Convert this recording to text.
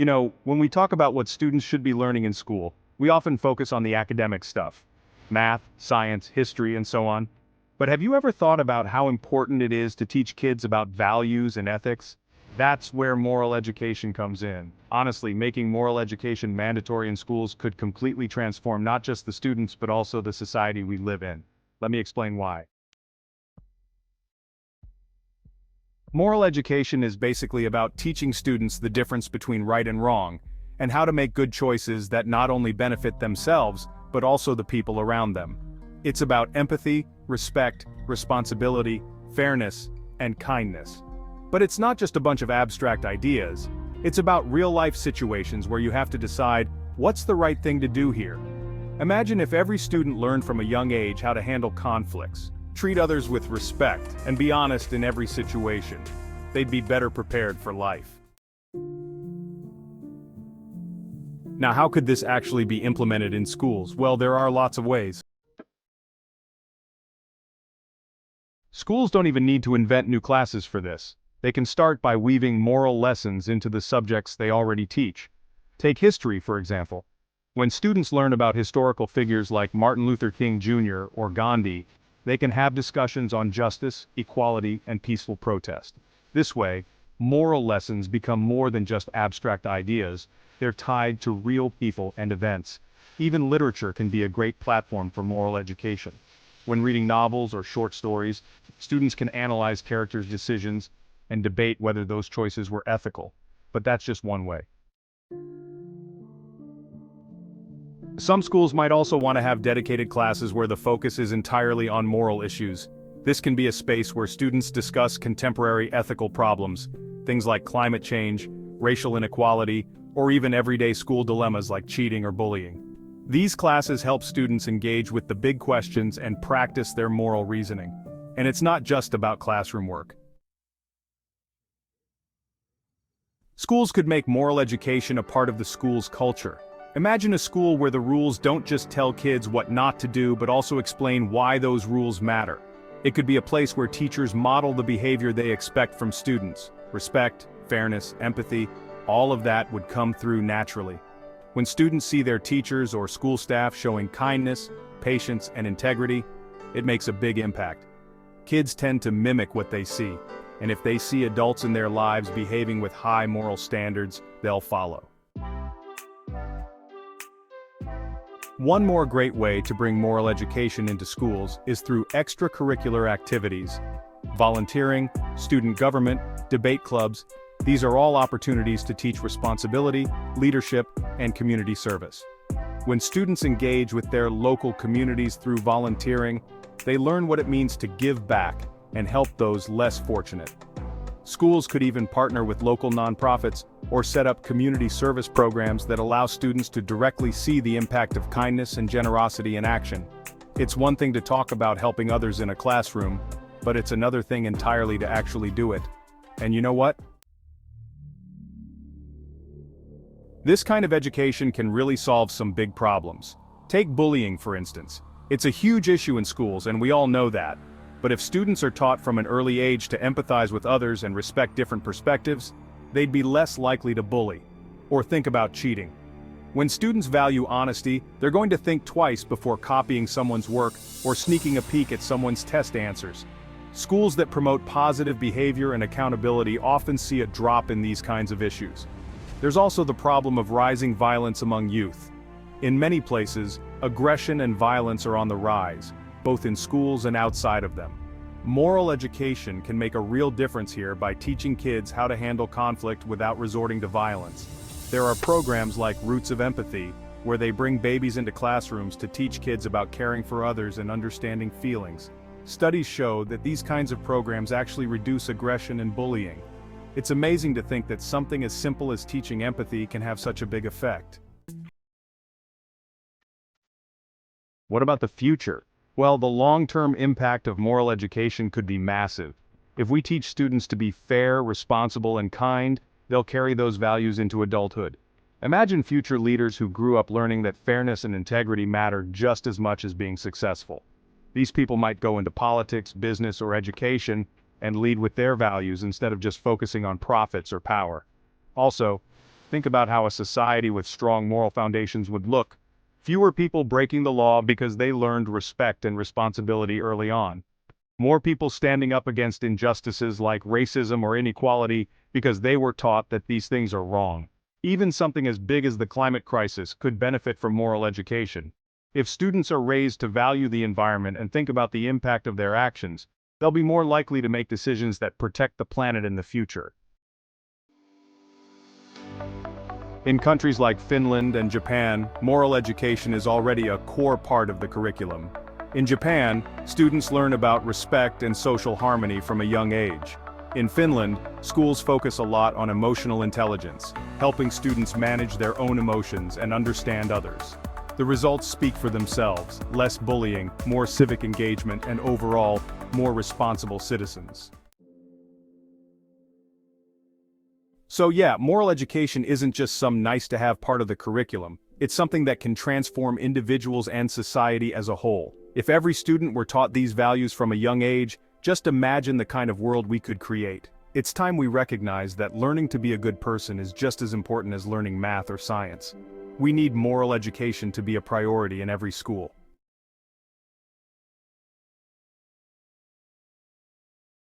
When we talk about what students should be learning in school, we often focus on the academic stuff. Math, science, history, and so on. But have you ever thought about how important it is to teach kids about values and ethics? That's where moral education comes in. Honestly, making moral education mandatory in schools could completely transform not just the students but also the society we live in. Let me explain why. Moral education is basically about teaching students the difference between right and wrong, and how to make good choices that not only benefit themselves, but also the people around them. It's about empathy, respect, responsibility, fairness, and kindness. But it's not just a bunch of abstract ideas. It's about real-life situations where you have to decide, what's the right thing to do here? Imagine if every student learned from a young age how to handle conflicts, treat others with respect, and be honest in every situation. They'd be better prepared for life. Now, how could this actually be implemented in schools? Well, there are lots of ways. Schools don't even need to invent new classes for this. They can start by weaving moral lessons into the subjects they already teach. Take history, for example. When students learn about historical figures like Martin Luther King Jr. or Gandhi, they can have discussions on justice, equality, and peaceful protest. This way, moral lessons become more than just abstract ideas. They're tied to real people and events. Even literature can be a great platform for moral education. When reading novels or short stories, students can analyze characters' decisions and debate whether those choices were ethical. But that's just one way. Some schools might also want to have dedicated classes where the focus is entirely on moral issues. This can be a space where students discuss contemporary ethical problems, things like climate change, racial inequality, or even everyday school dilemmas like cheating or bullying. These classes help students engage with the big questions and practice their moral reasoning. And it's not just about classroom work. Schools could make moral education a part of the school's culture. Imagine a school where the rules don't just tell kids what not to do but also explain why those rules matter. It could be a place where teachers model the behavior they expect from students. Respect, fairness, empathy, all of that would come through naturally. When students see their teachers or school staff showing kindness, patience, and integrity, it makes a big impact. Kids tend to mimic what they see, and if they see adults in their lives behaving with high moral standards, they'll follow. One more great way to bring moral education into schools is through extracurricular activities. Volunteering, student government, debate clubs, these are all opportunities to teach responsibility, leadership, and community service. When students engage with their local communities through volunteering, they learn what it means to give back and help those less fortunate. Schools could even partner with local nonprofits or set up community service programs that allow students to directly see the impact of kindness and generosity in action. It's one thing to talk about helping others in a classroom, but it's another thing entirely to actually do it. And you know what? This kind of education can really solve some big problems. Take bullying, for instance. It's a huge issue in schools, and we all know that. But if students are taught from an early age to empathize with others and respect different perspectives, they'd be less likely to bully or think about cheating. When students value honesty, they're going to think twice before copying someone's work or sneaking a peek at someone's test answers. Schools that promote positive behavior and accountability often see a drop in these kinds of issues. There's also the problem of rising violence among youth. In many places, aggression and violence are on the rise, both in schools and outside of them. Moral education can make a real difference here by teaching kids how to handle conflict without resorting to violence. There are programs like Roots of Empathy, where they bring babies into classrooms to teach kids about caring for others and understanding feelings. Studies show that these kinds of programs actually reduce aggression and bullying. It's amazing to think that something as simple as teaching empathy can have such a big effect. What about the future? Well, the long-term impact of moral education could be massive. If we teach students to be fair, responsible, and kind, they'll carry those values into adulthood. Imagine future leaders who grew up learning that fairness and integrity matter just as much as being successful. These people might go into politics, business, or education, and lead with their values instead of just focusing on profits or power. Also, Think about how a society with strong moral foundations would look. Fewer people breaking the law because they learned respect and responsibility early on. More people standing up against injustices like racism or inequality because they were taught that these things are wrong. Even something as big as the climate crisis could benefit from moral education. If students are raised to value the environment and think about the impact of their actions, they'll be more likely to make decisions that protect the planet in the future. In countries like Finland and Japan, moral education is already a core part of the curriculum. In Japan, students learn about respect and social harmony from a young age. In Finland, schools focus a lot on emotional intelligence, helping students manage their own emotions and understand others. The results speak for themselves: less bullying, more civic engagement, and overall, more responsible citizens. So yeah, moral education isn't just some nice-to-have part of the curriculum. It's something that can transform individuals and society as a whole. If every student were taught these values from a young age, just imagine the kind of world we could create. It's time we recognize that learning to be a good person is just as important as learning math or science. We need moral education to be a priority in every school.